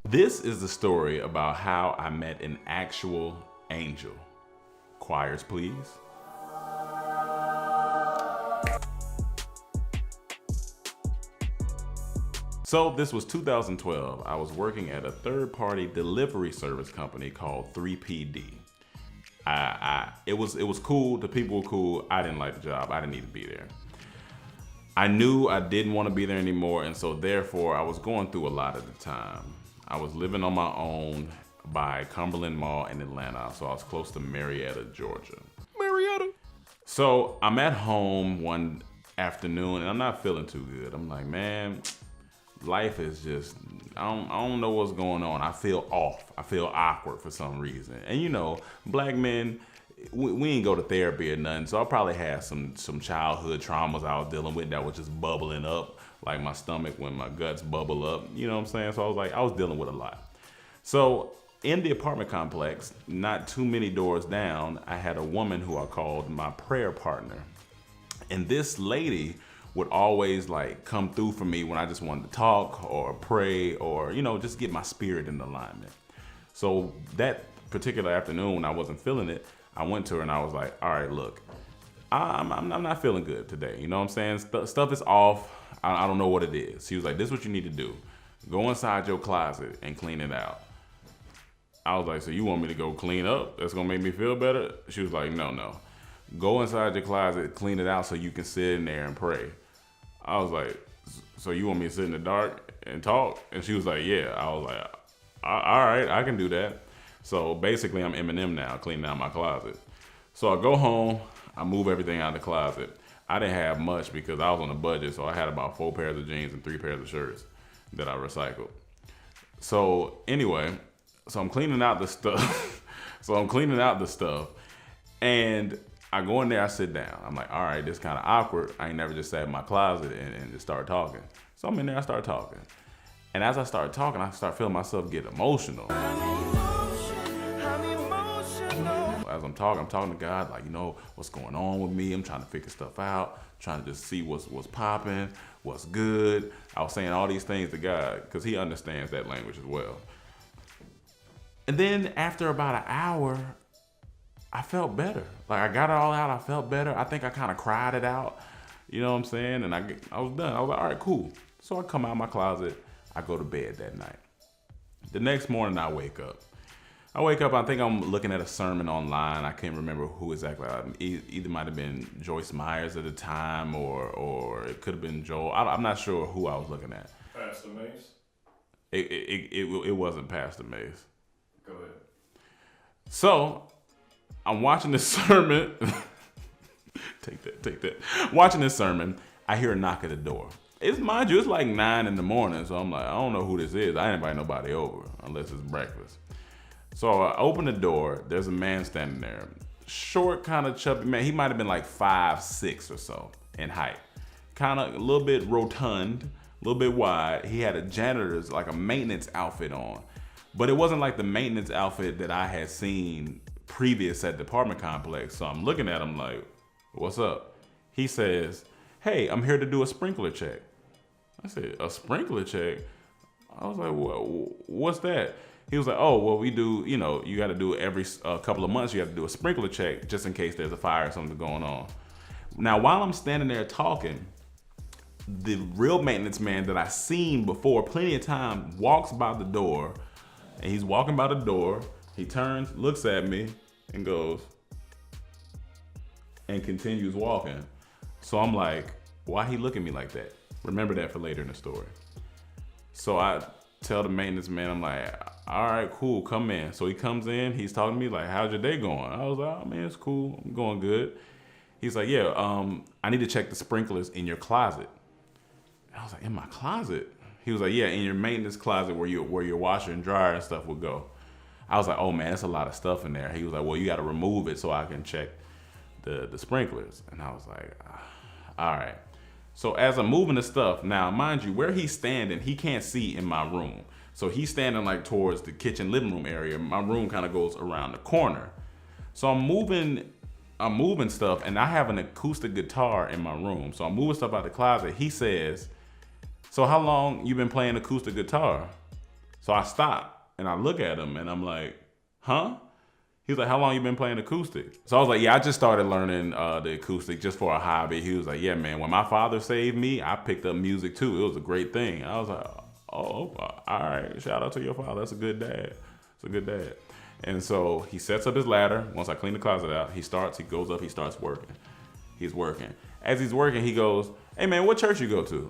This is the story about how I met an actual angel. Choirs, please. So this was 2012. I was working at a third-party delivery service company called 3PD. It was cool. The people were cool. I didn't like the job. I didn't need to be there. I knew I didn't want to be there anymore, and so therefore I was going through a lot at the time. I was living on my own by Cumberland Mall in Atlanta, so I was close to Marietta, Georgia. Marietta. So I'm at home one afternoon, and I'm not feeling too good. I'm like, man, life is just, I don't know what's going on. I feel off. I feel awkward for some reason. And you know, black men, we ain't go to therapy or nothing, so I probably had some childhood traumas I was dealing with that was just bubbling up, like my stomach when my guts bubble up, you know what I'm saying? So I was dealing with a lot. So in the apartment complex, not too many doors down, I had a woman who I called my prayer partner. And this lady would always like come through for me when I just wanted to talk or pray or, you know, just get my spirit in alignment. So that particular afternoon when I wasn't feeling it, I went to her and I was like, all right, look, I'm not feeling good today. You know what I'm saying? Stuff is off. I don't know what it is. She was like, this is what you need to do. Go inside your closet and clean it out. I was like, so you want me to go clean up? That's gonna make me feel better? She was like, no. Go inside your closet, clean it out so you can sit in there and pray. I was like, so you want me to sit in the dark and talk? And she was like, yeah. I was like, all right, I can do that. So basically I'm Eminem now, cleaning out my closet. So I go home, I move everything out of the closet. I didn't have much because I was on a budget, so I had about 4 pairs of jeans and 3 pairs of shirts that I recycled. So anyway, so I'm cleaning out the stuff. And I go in there, I sit down. I'm like, all right, this kind of awkward. I ain't never just sat in my closet and just start talking. So I'm in there, I start talking. And as I start talking, I start feeling myself get emotional. As I'm talking to God, like, you know, what's going on with me? I'm trying to figure stuff out, trying to just see what's popping, what's good. I was saying all these things to God because he understands that language as well. And then after about an hour, I felt better. Like I got it all out, I felt better. I think I kind of cried it out, you know what I'm saying? And I was done. I was like, all right, cool. So I come out of my closet, I go to bed that night. The next morning I wake up, I think I'm looking at a sermon online. I can't remember who exactly. Either might have been Joyce Myers at the time or it could have been Joel. I'm not sure who I was looking at. Pastor Mace? It wasn't Pastor Mace. Go ahead. So I'm watching this sermon. Take that. Watching this sermon, I hear a knock at the door. Mind you, it's like 9 in the morning. So I'm like, I don't know who this is. I didn't invite nobody over unless it's breakfast. So I open the door, there's a man standing there. Short, kind of chubby man. He might have been like 5'6" or so in height. Kind of a little bit rotund, a little bit wide. He had a janitor's, like a maintenance outfit on. But it wasn't like the maintenance outfit that I had seen previous at the apartment complex. So I'm looking at him like, what's up? He says, hey, I'm here to do a sprinkler check. I said, a sprinkler check? I was like, what's that? He was like, oh, well, we do, you know, you got to do every couple of months, you have to do a sprinkler check just in case there's a fire or something going on. Now, while I'm standing there talking, the real maintenance man that I seen before plenty of time walks by the door, and he's walking by the door. He turns, looks at me, and goes, and continues walking. So I'm like, why he look at me like that? Remember that for later in the story. So I tell the maintenance man, I'm like, all right, cool, come in. So he comes in, he's talking to me like, how's your day going? I was like, oh man, it's cool, I'm going good. He's like, yeah, I need to check the sprinklers in your closet. I was like, in my closet? He was like, yeah, in your maintenance closet where your washer and dryer and stuff would go. I was like, oh man, that's a lot of stuff in there. He was like, well, you gotta remove it so I can check the sprinklers. And I was like, all right. So as I'm moving the stuff, now mind you, where he's standing, he can't see in my room. So he's standing like towards the kitchen living room area. My room kind of goes around the corner. So I'm moving stuff, and I have an acoustic guitar in my room. So I'm moving stuff out the closet. He says, so how long you been playing acoustic guitar? So I stop and I look at him and I'm like, huh? He's like, how long you been playing acoustic? So I was like, yeah, I just started learning the acoustic just for a hobby. He was like, yeah, man, when my father saved me, I picked up music too. It was a great thing. I was like, oh, all right. Shout out to your father. That's a good dad. It's a good dad. And so he sets up his ladder. Once I clean the closet out, he goes up, he starts working. He's working. As he's working, he goes, hey man, what church you go to?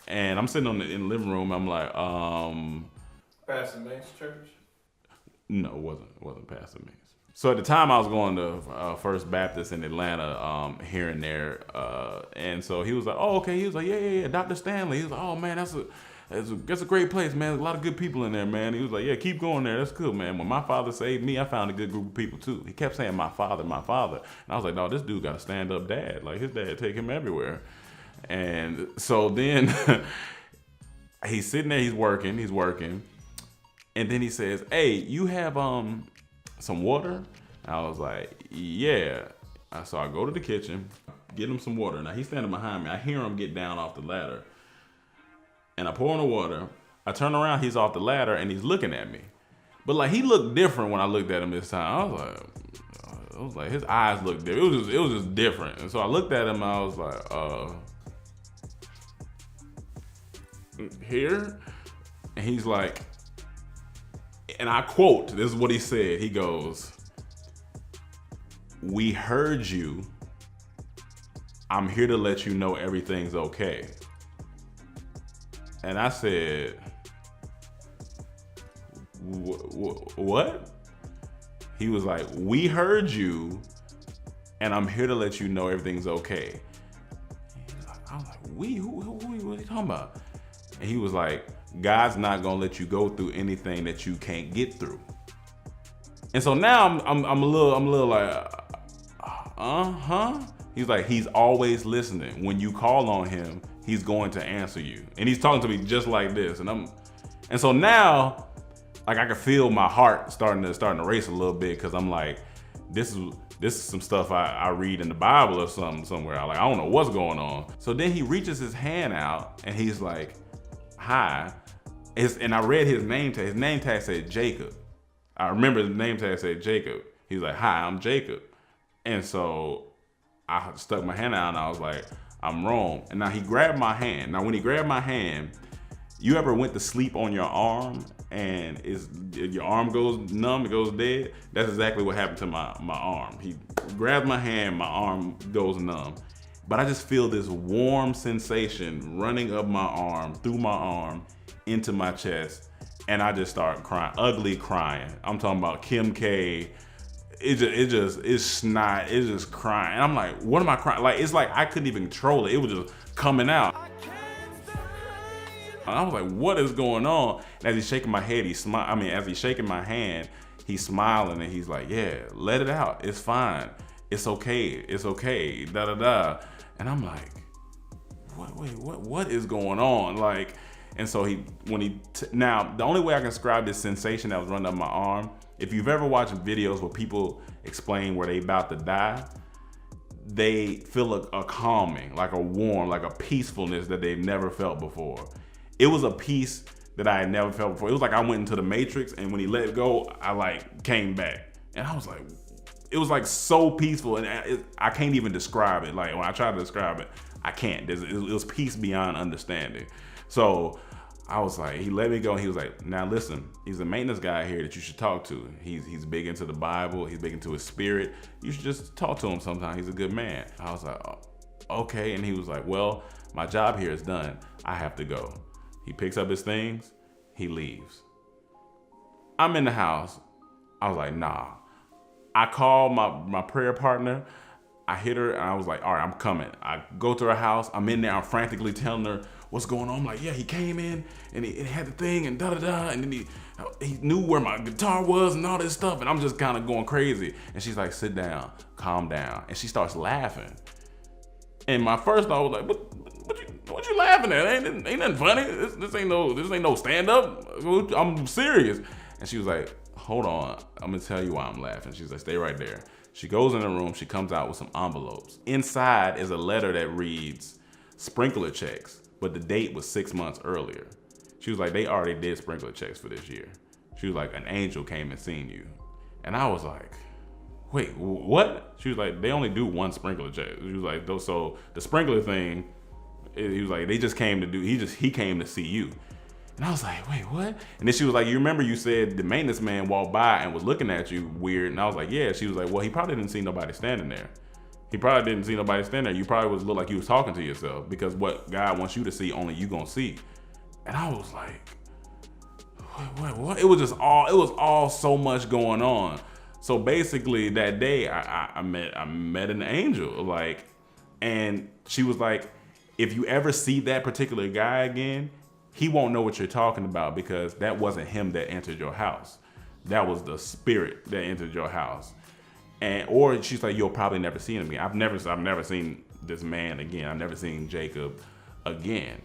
And I'm sitting in the living room. I'm like, Pastor Mace Church? No, it wasn't Pastor Mace. So at the time I was going to First Baptist in Atlanta, here and there. And so he was like, oh, okay. He was like, yeah, Dr. Stanley. He was like, oh man, that's a great place, man. There's a lot of good people in there, man. He was like, yeah, keep going there. That's cool, man. When my father saved me, I found a good group of people too. He kept saying my father. And I was like, no, this dude got a stand-up dad. Like his dad take him everywhere. And so then he's sitting there, he's working. And then he says, hey, you have some water? And I was like, yeah. So I go to the kitchen, get him some water. Now he's standing behind me. I hear him get down off the ladder. And I pour in the water. I turn around, he's off the ladder and he's looking at me. But like he looked different when I looked at him this time. I was like his eyes looked different. It was just different. And so I looked at him and I was like, here? And he's like, and I quote, this is what he said. He goes, we heard you. I'm here to let you know everything's okay. And I said, what? He was like, we heard you and I'm here to let you know everything's okay. I was like, who are you talking about? And he was like, God's not gonna let you go through anything that you can't get through. And so now I'm a little like, He's like, he's always listening. When you call on him, he's going to answer you. And he's talking to me just like this. And so now, like I can feel my heart starting to race a little bit because I'm like, this is some stuff I read in the Bible or something somewhere. I don't know what's going on. So then he reaches his hand out and he's like, hi. And I read his name tag. His name tag said Jacob. I remember his name tag said Jacob. He was like, hi, I'm Jacob. And so I stuck my hand out and I was like, I'm wrong. And now he grabbed my hand. Now when he grabbed my hand, you ever went to sleep on your arm and your arm goes numb, it goes dead? That's exactly what happened to my arm. He grabbed my hand, my arm goes numb. But I just feel this warm sensation running up my arm, through my arm, into my chest. And I just start crying, ugly crying. I'm talking about Kim K. It's snot, it's just crying. And I'm like, what am I crying? Like, it's like I couldn't even control it. It was just coming out. And I was like, what is going on? And as he's shaking my head, as he's shaking my hand, he's smiling and he's like, yeah, let it out. It's fine. It's okay. Da da da. And I'm like, what is going on? Like, and so now the only way I can describe this sensation that was running up my arm, if you've ever watched videos where people explain where they about to die, they feel a calming, like a warm, like a peacefulness that they've never felt before. It was a peace that I had never felt before. It was like I went into the Matrix and when he let go, I like came back. And I was like, it was like so peaceful and I can't even describe it. Like when I try to describe it, I can't. It was peace beyond understanding. So I was like, he let me go and he was like, now listen, he's a maintenance guy here that you should talk to. He's big into the Bible. He's big into his spirit. You should just talk to him sometime. He's a good man. I was like, oh, okay. And he was like, well, my job here is done. I have to go. He picks up his things. He leaves. I'm in the house. I was like, nah. I called my prayer partner. I hit her and I was like, all right, I'm coming. I go to her house. I'm in there. I'm frantically telling her what's going on. I'm like, yeah, he came in and he had the thing and da-da-da. And then he knew where my guitar was and all this stuff. And I'm just kind of going crazy. And she's like, sit down, calm down. And she starts laughing. And my first thought was like, what you laughing at? Ain't nothing funny. This ain't no stand up. I'm serious. And she was like, hold on. I'm gonna tell you why I'm laughing. She's like, stay right there. She goes in the room. She comes out with some envelopes. Inside is a letter that reads, sprinkler checks, but the date was 6 months earlier. She was like, they already did sprinkler checks for this year. She was like, an angel came and seen you. And I was like, wait, what? She was like, they only do one sprinkler check. She was like, so the sprinkler thing, he was like, they just came to do, he came to see you. And I was like, wait, what? And then she was like, you remember you said the maintenance man walked by and was looking at you weird? And I was like, yeah. She was like, well, he probably didn't see nobody standing there. He probably didn't see nobody standing there. You probably was look like you was talking to yourself, because what God wants you to see, only you gonna see. And I was like, what? It was all so much going on. So basically that day I met an angel, like, and she was like, if you ever see that particular guy again, he won't know what you're talking about, because that wasn't him that entered your house. That was the spirit that entered your house. Or she's like, you'll probably never see him again. I've never seen this man again. I've never seen Jacob again.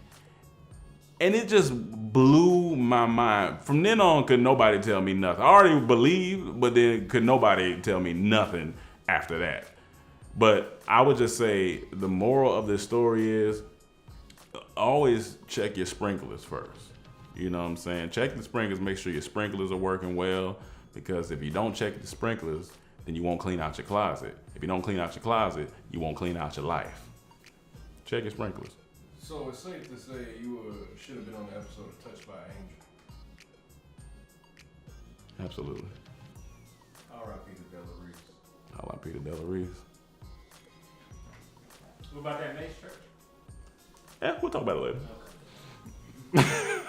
And it just blew my mind. From then on, could nobody tell me nothing. I already believed, but then could nobody tell me nothing after that. But I would just say the moral of this story is always check your sprinklers first. You know what I'm saying? Check the sprinklers, make sure your sprinklers are working well, because if you don't check the sprinklers, then you won't clean out your closet. If you don't clean out your closet, you won't clean out your life. Check your sprinklers. So it's safe to say you should have been on the episode of Touched by an Angel. Absolutely. R.I.P. to Della Reese. R.I.P. to Della Reese. What about that Mace Church? Yeah, we'll talk about it later. Okay.